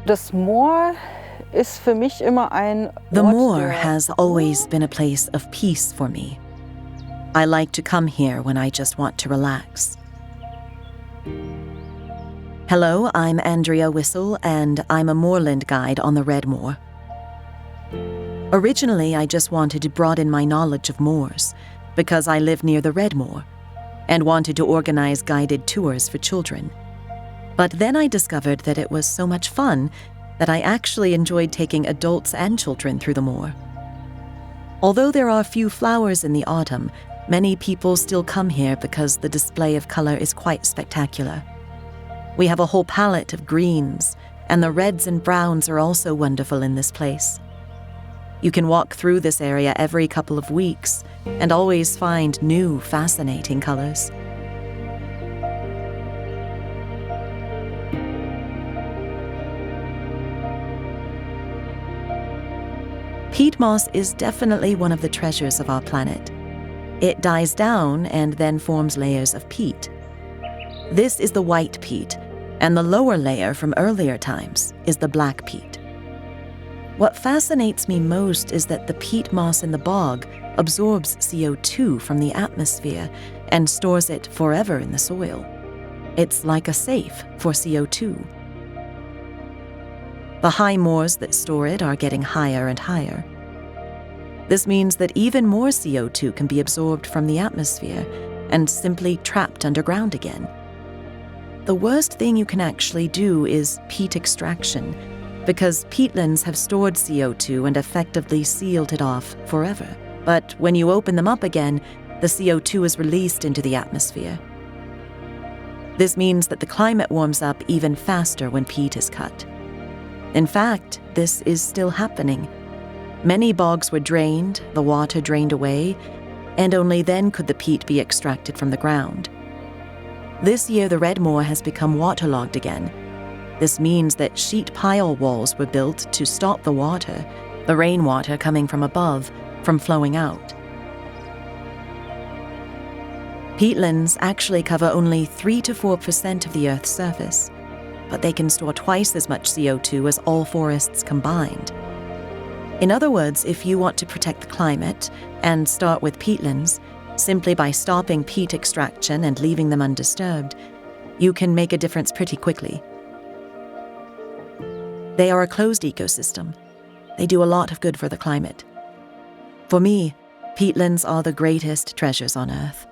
Das Moor ist für mich immer ein The Ort moor der has always been a place of peace for me. I like to come here when I just want to relax. Hello, I'm Andrea Wissel, and I'm a moorland guide on the Red Moor. Originally, I just wanted to broaden my knowledge of moors because I live near the Red Moor and wanted to organize guided tours for children. But then I discovered that it was so much fun that I actually enjoyed taking adults and children through the moor. Although there are few flowers in the autumn, many people still come here because the display of color is quite spectacular. We have a whole palette of greens, and the reds and browns are also wonderful in this place. You can walk through this area every couple of weeks and always find new, fascinating colors. Peat moss is definitely one of the treasures of our planet. It dies down and then forms layers of peat. This is the white peat, and the lower layer from earlier times is the black peat. What fascinates me most is that the peat moss in the bog absorbs CO2 from the atmosphere and stores it forever in the soil. It's like a safe for CO2. The high moors that store it are getting higher and higher. This means that even more CO2 can be absorbed from the atmosphere and simply trapped underground again. The worst thing you can actually do is peat extraction, because peatlands have stored CO2 and effectively sealed it off forever. But when you open them up again, the CO2 is released into the atmosphere. This means that the climate warms up even faster when peat is cut. In fact, this is still happening. Many bogs were drained, the water drained away, and only then could the peat be extracted from the ground. This year, the Red Moor has become waterlogged again. This means that sheet pile walls were built to stop the water, the rainwater coming from above, from flowing out. Peatlands actually cover only 3 to 4% of the Earth's surface, but they can store twice as much CO2 as all forests combined. In other words, if you want to protect the climate and start with peatlands, simply by stopping peat extraction and leaving them undisturbed, you can make a difference pretty quickly. They are a closed ecosystem. They do a lot of good for the climate. For me, peatlands are the greatest treasures on Earth.